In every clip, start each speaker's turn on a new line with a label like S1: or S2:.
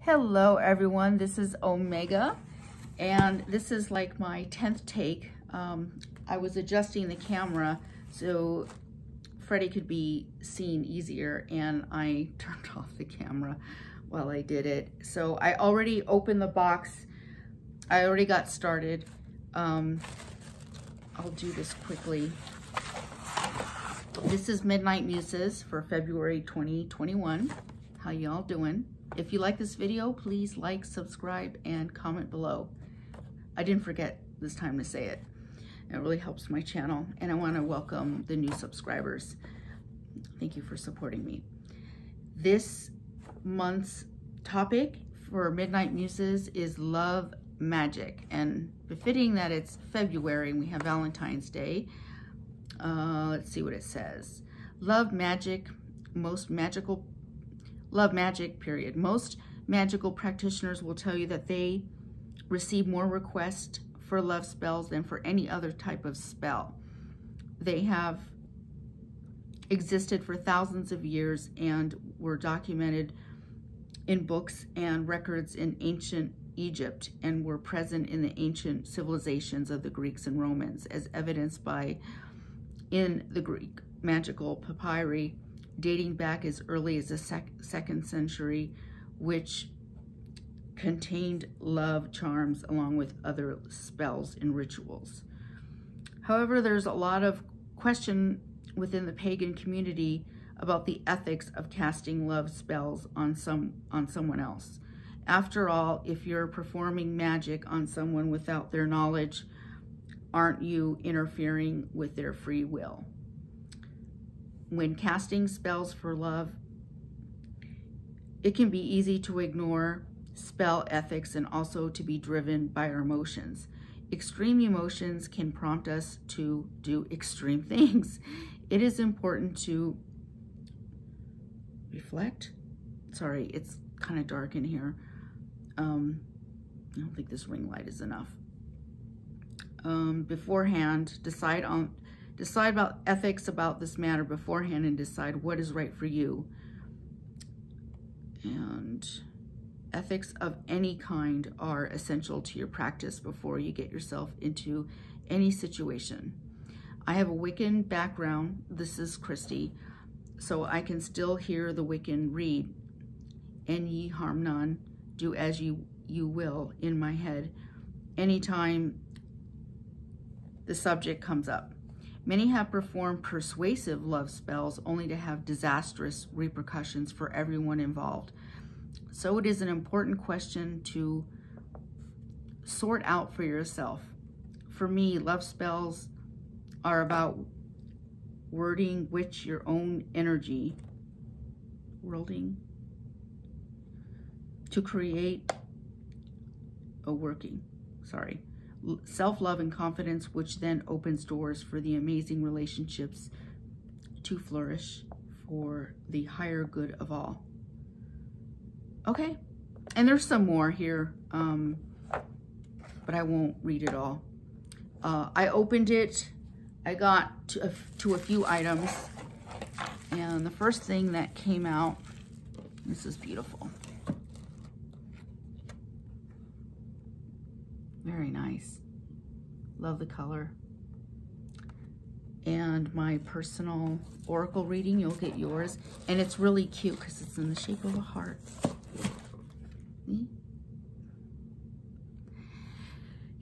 S1: Hello everyone, this is Omega, and this is like my 10th take. I was adjusting the camera so Freddie could be seen easier, and I turned off the camera while I did it. So I already opened the box. I already got started. I'll do this quickly. This is Midnight Muses for February 2021. How y'all doing? If you like this video, please like, subscribe, and comment below. I didn't forget this time to say it. It really helps my channel, and I want to welcome the new subscribers. Thank you for supporting me. This month's topic for Midnight Muses is love magic, and befitting that it's February and we have Valentine's Day. Let's see what it says. Love magic, period. Most magical practitioners will tell you that they receive more requests for love spells than for any other type of spell. They have existed for thousands of years and were documented in books and records in ancient Egypt, and were present in the ancient civilizations of the Greeks and Romans, as evidenced by in the Greek magical papyri dating back as early as the 2nd century, which contained love charms along with other spells and rituals. However, there's a lot of question within the pagan community about the ethics of casting love spells on someone else. After all, if you're performing magic on someone without their knowledge, aren't you interfering with their free will? When casting spells for love, it can be easy to ignore spell ethics and also to be driven by our emotions. Extreme emotions can prompt us to do extreme things. It is important to reflect. Sorry, it's kind of dark in here. I don't think this ring light is enough. Beforehand, decide about ethics about this matter beforehand and decide what is right for you. And ethics of any kind are essential to your practice before you get yourself into any situation. I have a Wiccan background. This is Christy, so I can still hear the Wiccan read, "And ye harm none, do as you will," in my head anytime the subject comes up. Many have performed persuasive love spells only to have disastrous repercussions for everyone involved. So it is an important question to sort out for yourself. For me, love spells are about wording which your own energy, to create self-love and confidence, which then opens doors for the amazing relationships to flourish for the higher good of all. Okay, and there's some more here, but I won't read it all. I opened it, I got to a few items, and the first thing that came out, this is beautiful. Very nice. Love the color. And my personal oracle reading, you'll get yours. And it's really cute because it's in the shape of a heart. See?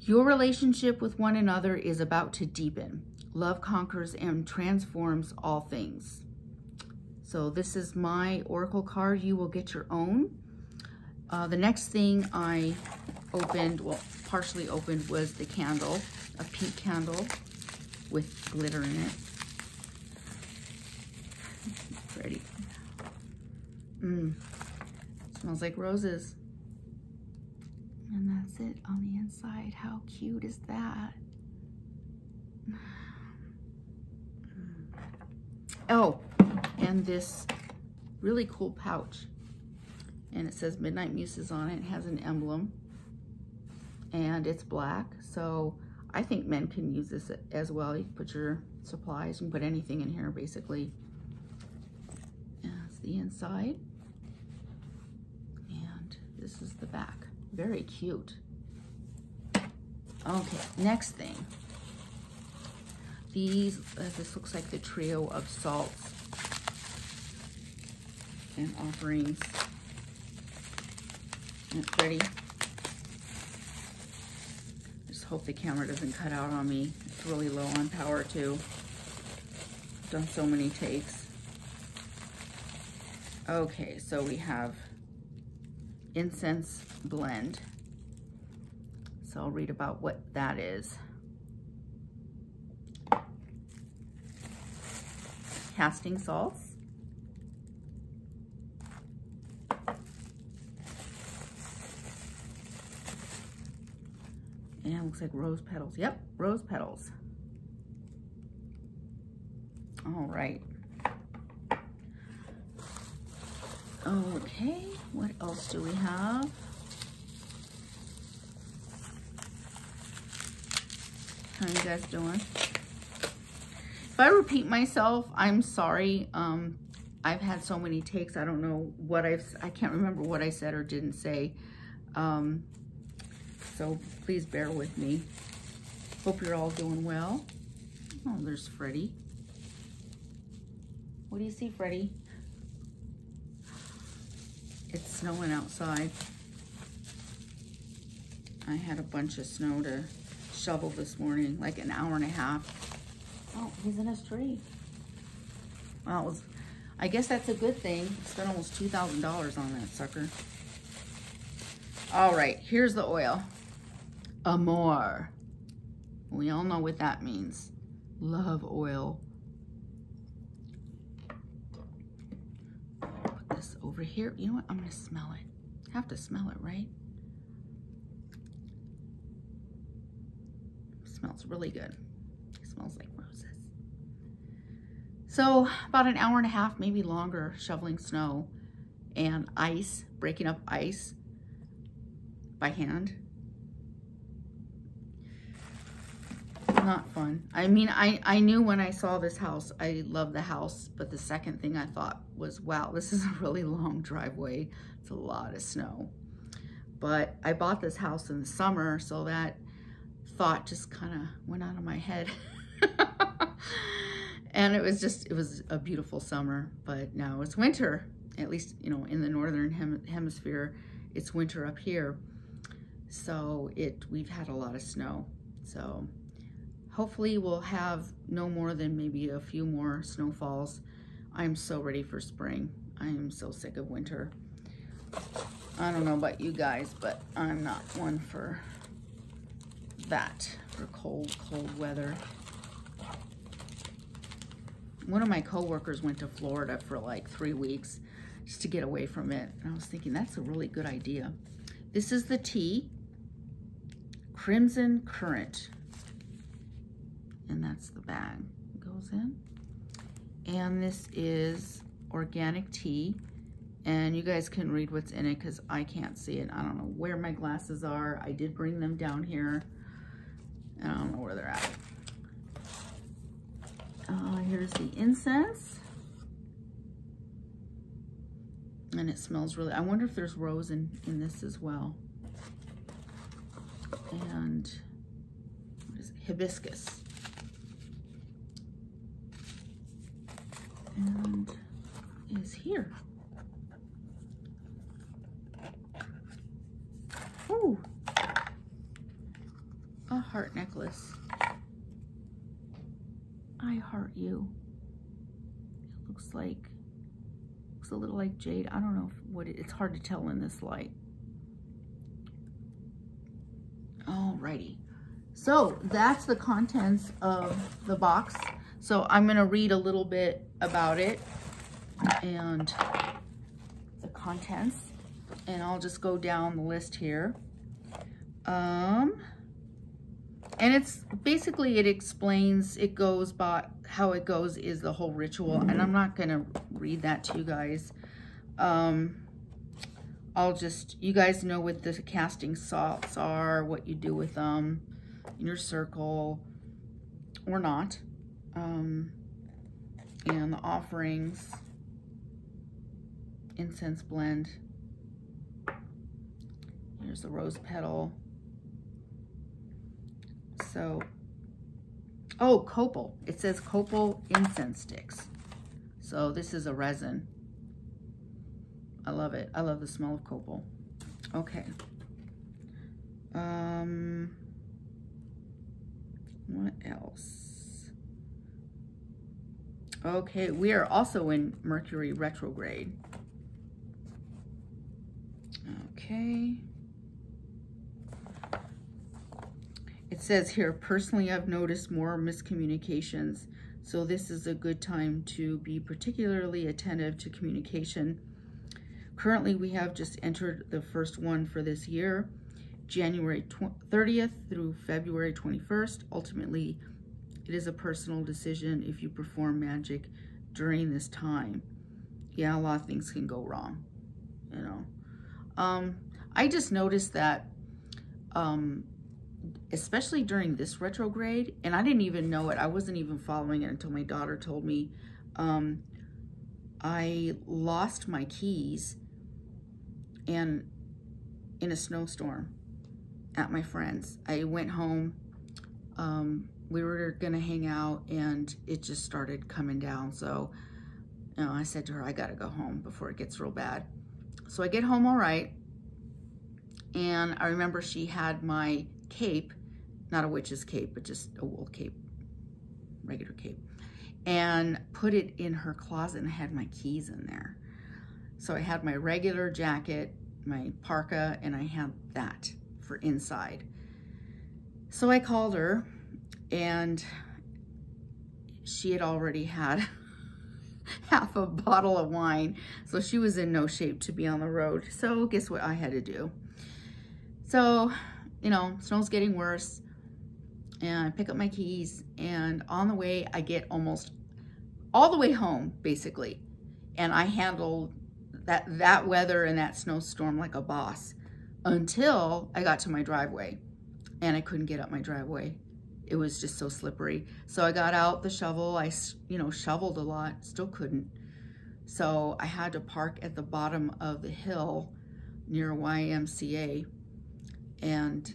S1: Your relationship with one another is about to deepen. Love conquers and transforms all things. So this is my oracle card. You will get your own. The next thing I opened, well, partially opened, was the candle, a pink candle with glitter in it. Pretty. Smells like roses. And that's it on the inside. How cute is that? Oh, and this really cool pouch. And it says Midnight Muses on it. It has an emblem. And it's black, so I think men can use this as well. You can put your supplies, you can put anything in here, basically. That's the inside. And this this is the back. Very cute. Okay, next thing. These, this looks like the trio of salts and offerings. And it's ready. Just hope the camera doesn't cut out on me. It's really low on power too. Done so many takes. Okay, so we have incense blend. So I'll read about what that is. Casting salts. And it looks like rose petals. Yep, rose petals. All right. Okay, what else do we have? How you guys doing? If I repeat myself, I'm sorry. I've had so many takes. I don't know what I can't remember what I said or didn't say. So please bear with me. Hope you're all doing well. Oh, there's Freddie. What do you see, Freddie? It's snowing outside. I had a bunch of snow to shovel this morning, like an hour and a half. Oh, he's in his tree. Well, I guess that's a good thing. Spent almost $2,000 on that sucker. All right, here's the oil. Amor. We all know what that means. Love oil. Put this over here. You know what? I'm gonna smell it. Have to smell it, right? Smells really good. It smells like roses. So about an hour and a half, maybe longer, shoveling snow and ice, breaking up ice by hand. Not fun. I mean, I knew when I saw this house, I love the house, but the second thing I thought was, wow, this is a really long driveway. It's a lot of snow. But I bought this house in the summer, so that thought just kind of went out of my head. And it was a beautiful summer, but now it's winter. At least, you know, in the northern hemisphere, it's winter up here. So we've had a lot of snow. So hopefully we'll have no more than maybe a few more snowfalls. I'm so ready for spring. I am so sick of winter. I don't know about you guys, but I'm not one for that, for cold weather. One of my coworkers went to Florida for like 3 weeks just to get away from it. And I was thinking, that's a really good idea. This is the tea, Crimson Current. And that's the bag it goes in. And this is organic tea. And you guys can read what's in it because I can't see it. I don't know where my glasses are. I did bring them down here. I don't know where they're at. Here's the incense. And it smells really, I wonder if there's rose in this as well. And what is it? Hibiscus. And is here. Ooh, a heart necklace. I heart you. It looks a little like jade. I don't know what it's hard to tell in this light. Alrighty, so that's the contents of the box. So I'm gonna read a little bit about it and the contents, and I'll just go down the list here. And it's basically, it explains, it goes by how it goes is the whole ritual, and I'm not gonna read that to you guys. I'll just, you guys know what the casting salts are, what you do with them in your circle or not. And the offerings, incense blend. There's the rose petal. So, oh, copal. It says copal incense sticks. So this is a resin. I love it. I love the smell of copal. Okay. What else? Okay, we are also in Mercury Retrograde. Okay. It says here, personally, I've noticed more miscommunications, so this is a good time to be particularly attentive to communication. Currently, we have just entered the first one for this year, January 30th through February 21st. Ultimately, it is a personal decision if you perform magic during this time. Yeah, a lot of things can go wrong, you know. I just noticed that, especially during this retrograde, and I didn't even know it. I wasn't even following it until my daughter told me. I lost my keys and in a snowstorm at my friend's. I went home. We were gonna hang out and it just started coming down. So, you know, I said to her, I gotta go home before it gets real bad. So I get home all right. And I remember she had my cape, not a witch's cape, but just a wool cape, regular cape, and put it in her closet, and I had my keys in there. So I had my regular jacket, my parka, and I had that for inside. So I called her, and she had already had half a bottle of wine, so she was in no shape to be on the road. So guess what I had to do? So, you know, snow's getting worse, and I pick up my keys, and on the way, I get almost all the way home, basically, and I handled that weather and that snowstorm like a boss until I got to my driveway, and I couldn't get up my driveway. It was just so slippery. So I got out the shovel. I, you know, shoveled a lot, still couldn't. So I had to park at the bottom of the hill near YMCA and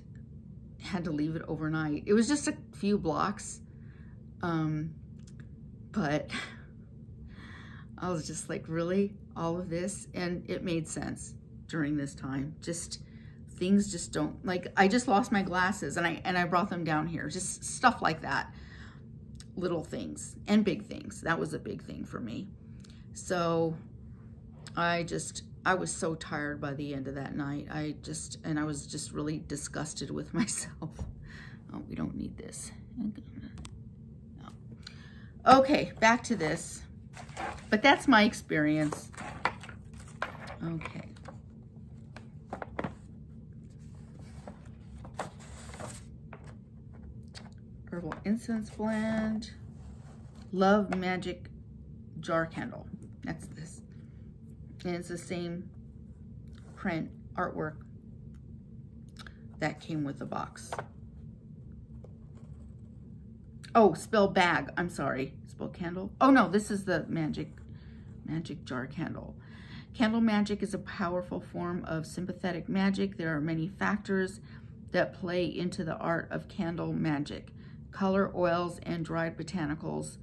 S1: had to leave it overnight. It was just a few blocks, but I was just like, really? All of this? And it made sense during this time. Just things just don't, like, I just lost my glasses and I brought them down here. Just stuff like that. Little things and big things. That was a big thing for me. So I was so tired by the end of that night. I was just really disgusted with myself. Oh, we don't need this. No. Okay, back to this. But that's my experience. Okay. Herbal incense blend. Love Magic jar candle. That's this. And it's the same print artwork that came with the box. Oh, spell bag. I'm sorry. Spell candle. Oh no, this is the magic jar candle. Candle magic is a powerful form of sympathetic magic. There are many factors that play into the art of candle magic. Color, oils, and dried botanicals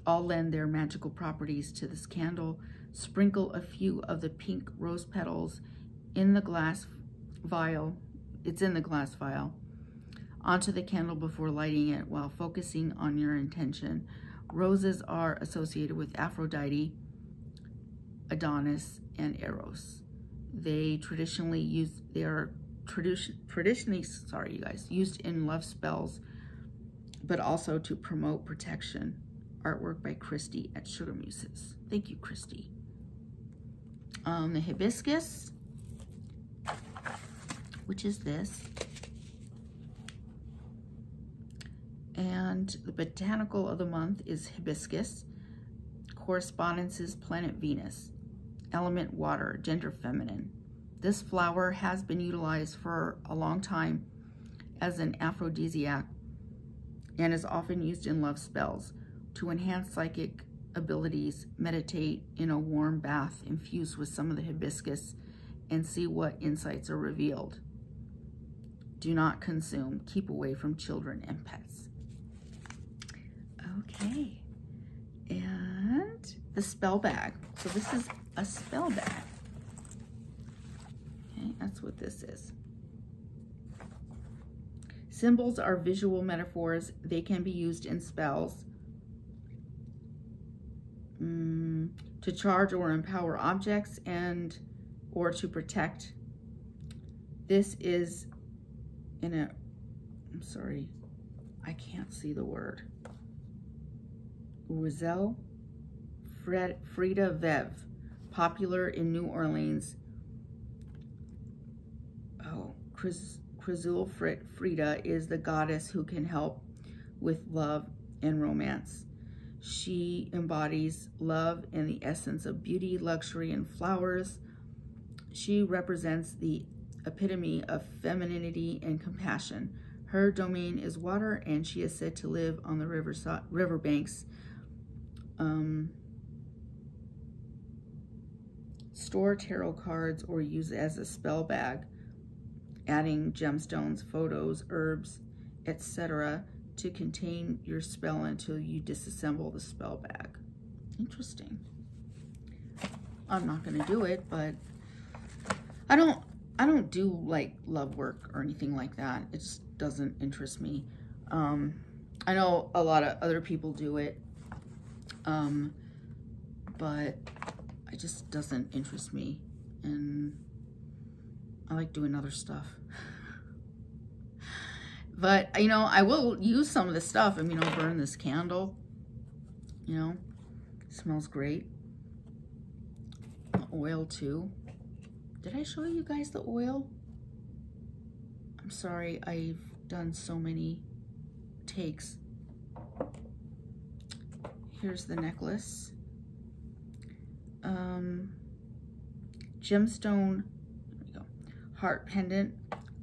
S1: all lend their magical properties to this candle. Sprinkle a few of the pink rose petals in the glass vial. It's in the glass vial onto the candle before lighting it while focusing on your intention. Roses are associated with Aphrodite, Adonis, and Eros. They are traditionally, sorry you guys, used in love spells, but also to promote protection. Artwork by Christy at Sugar Muses. Thank you, Christy. The hibiscus, which is this. And the botanical of the month is hibiscus. Correspondence is planet Venus. Element water, gender feminine. This flower has been utilized for a long time as an aphrodisiac and is often used in love spells to enhance psychic abilities. Meditate in a warm bath infused with some of the hibiscus and see what insights are revealed. Do not consume. Keep away from children and pets. Okay. And the spell bag. So this is a spell bag. Okay, that's what this is. Symbols are visual metaphors. They can be used in spells to charge or empower objects and or to protect. This is in a, I'm sorry, I can't see the word. Roussel Frida Vev, popular in New Orleans. Oh, Chrysul Frida is the goddess who can help with love and romance. She embodies love and the essence of beauty, luxury, and flowers. She represents the epitome of femininity and compassion. Her domain is water, and she is said to live on the riverbanks. Store tarot cards or use as a spell bag, adding gemstones, photos, herbs, etc. to contain your spell until you disassemble the spell bag. Interesting. I'm not going to do it, but I don't do like love work or anything like that. It just doesn't interest me. I know a lot of other people do it, but it just doesn't interest me, and I like doing other stuff. But, you know, I will use some of this stuff. I mean, I'll burn this candle, you know, it smells great. Oil too. Did I show you guys the oil? I'm sorry, I've done so many takes. Here's the necklace. Gemstone, there we go. Heart pendant,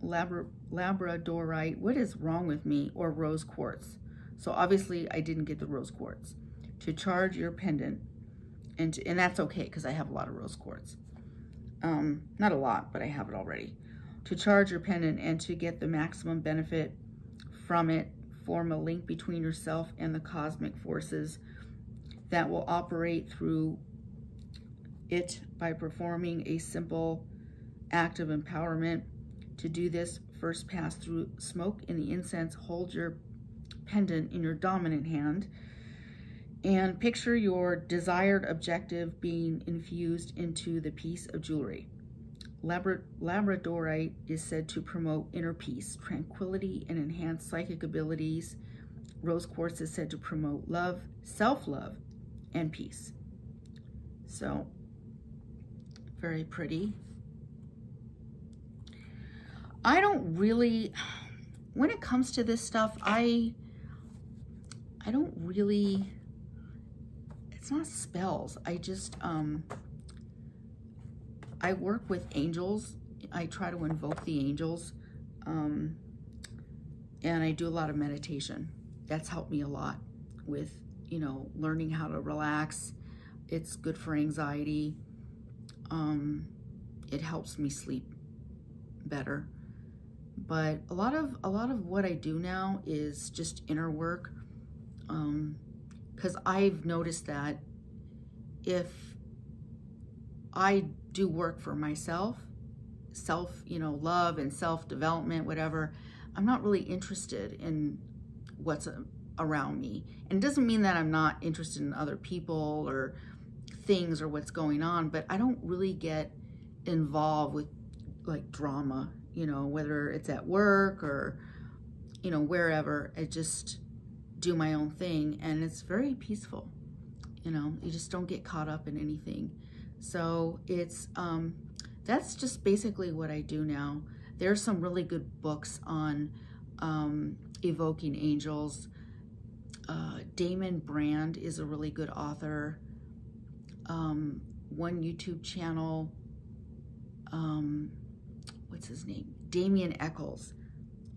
S1: labradorite. What is wrong with me? Or rose quartz. So obviously I didn't get the rose quartz. To charge your pendant, and that's okay because I have a lot of rose quartz. Not a lot, but I have it already. To charge your pendant and to get the maximum benefit from it, form a link between yourself and the cosmic forces that will operate through it by performing a simple act of empowerment. To do this, first pass through smoke in the incense, hold your pendant in your dominant hand, and picture your desired objective being infused into the piece of jewelry. Labradorite is said to promote inner peace, tranquility, and enhance psychic abilities. Rose quartz is said to promote love, self-love, and peace. So, very pretty. I don't really, when it comes to this stuff, I don't really, it's not spells. I just, I work with angels. I try to invoke the angels, and I do a lot of meditation. That's helped me a lot with, you know, learning how to relax. It's good for anxiety. It helps me sleep better. But a lot of what I do now is just inner work, because I've noticed that if I do work for myself, you know, love and self-development, whatever, I'm not really interested in what's around me. And it doesn't mean that I'm not interested in other people or things or what's going on, but I don't really get involved with like drama, you know, whether it's at work or, you know, wherever. I just do my own thing, and it's very peaceful. You know, you just don't get caught up in anything. So it's, that's just basically what I do now. There's some really good books on evoking angels. Damon Brand is a really good author. One YouTube channel, what's his name? Damien Echols,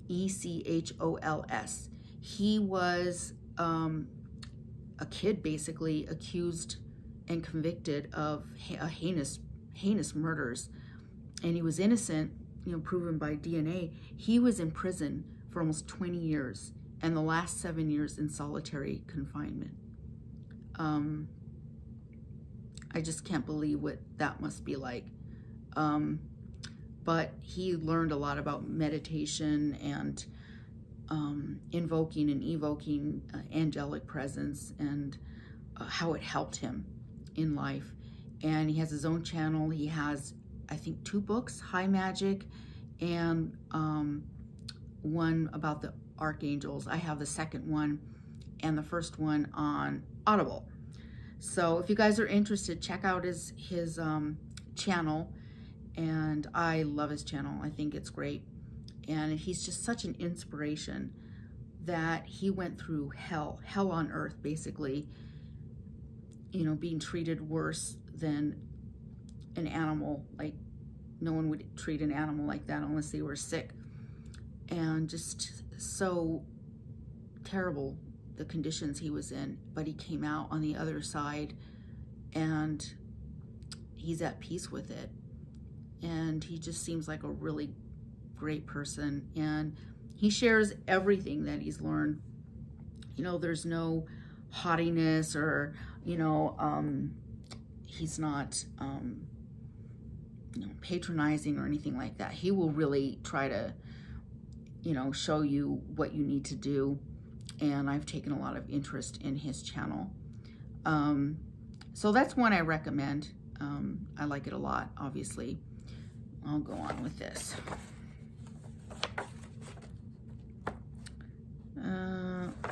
S1: E-C-H-O-L-S. He was a kid basically accused and convicted of heinous murders, and he was innocent proven by DNA, he was in prison for almost 20 years and the last 7 years in solitary confinement. I just can't believe what that must be like. But he learned a lot about meditation and invoking and evoking angelic presence, and how it helped him in life. And he has his own channel. He has, I think, 2 books, High Magic and one about the archangels. I have the second one and the first one on Audible. So if you guys are interested, check out his channel. And I love his channel. I think it's great. And he's just such an inspiration that he went through hell on earth, basically, being treated worse than an animal. Like, no one would treat an animal like that unless they were sick. And just so terrible, the conditions he was in. But he came out on the other side, and he's at peace with it. And he just seems like a really great person, and he shares everything that he's learned. There's no haughtiness, or he's not patronizing or anything like that. He will really try to show you what you need to do, and I've taken a lot of interest in his channel. So that's one I recommend. I like it a lot, obviously. I'll go on with this.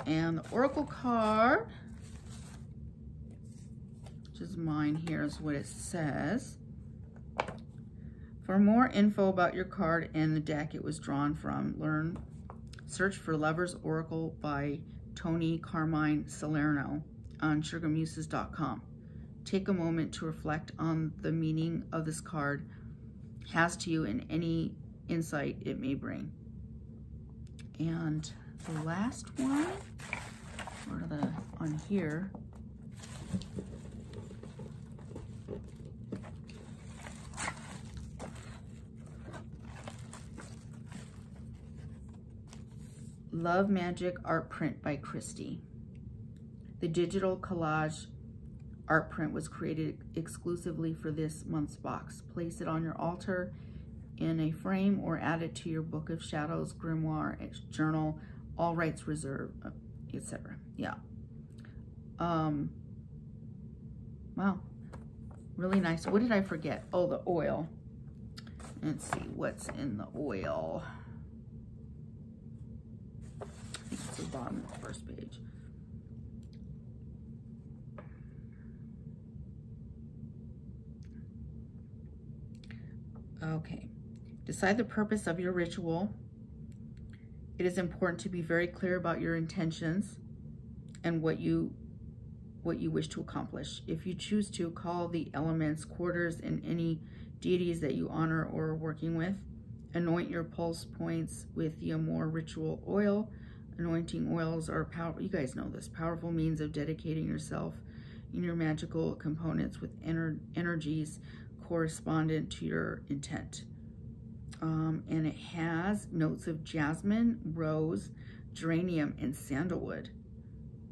S1: And the Oracle card, which is mine here, is what it says. For more info about your card and the deck it was drawn from, search for Lover's Oracle by Tony Carmine Salerno on sugarmuses.com. Take a moment to reflect on the meaning of this card has to you and any insight it may bring. And the last one, on here, Love Magic Art Print by Christy. The digital collage art print was created exclusively for this month's box. Place it on your altar in a frame or add it to your Book of Shadows, grimoire, journal, all rights reserved, etc. Yeah. Wow. Really nice. What did I forget? Oh, the oil. Let's see what's in the oil. I think it's the bottom of the first page. Okay. Decide the purpose of your ritual. It is important to be very clear about your intentions and what you wish to accomplish. If you choose to, call the elements, quarters, and any deities that you honor or are working with. Anoint your pulse points with the Amor ritual oil. Anointing oils are powerful. You guys know this. Powerful means of dedicating yourself and your magical components with energies correspondent to your intent. And it has notes of jasmine, rose, geranium, and sandalwood.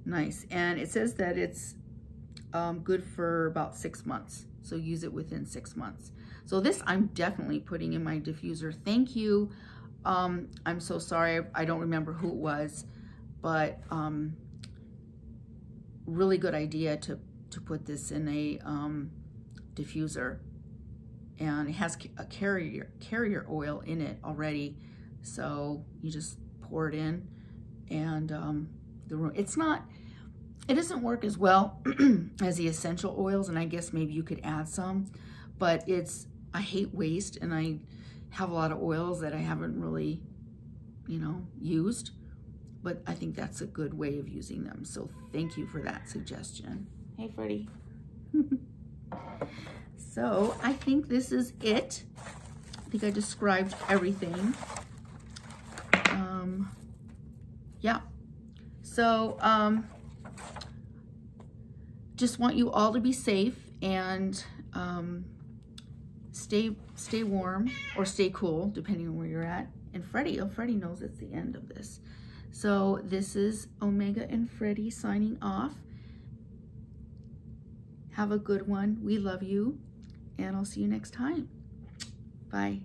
S1: Nice. And it says that it's good for about 6 months. So use it within 6 months. So this I'm definitely putting in my diffuser. Thank you. I'm so sorry. I don't remember who it was, but really good idea to put this in a diffuser. And it has a carrier oil in it already. So you just pour it in, and it doesn't work as well as the essential oils, and I guess maybe you could add some, but I hate waste, and I have a lot of oils that I haven't really, used, but I think that's a good way of using them. So thank you for that suggestion. Hey, Freddie. So I think this is it. I think I described everything. Yeah. So just want you all to be safe, and stay warm or stay cool, depending on where you're at. And Freddie, oh, Freddie knows it's the end of this. So this is Omega and Freddie signing off. Have a good one. We love you, and I'll see you next time. Bye.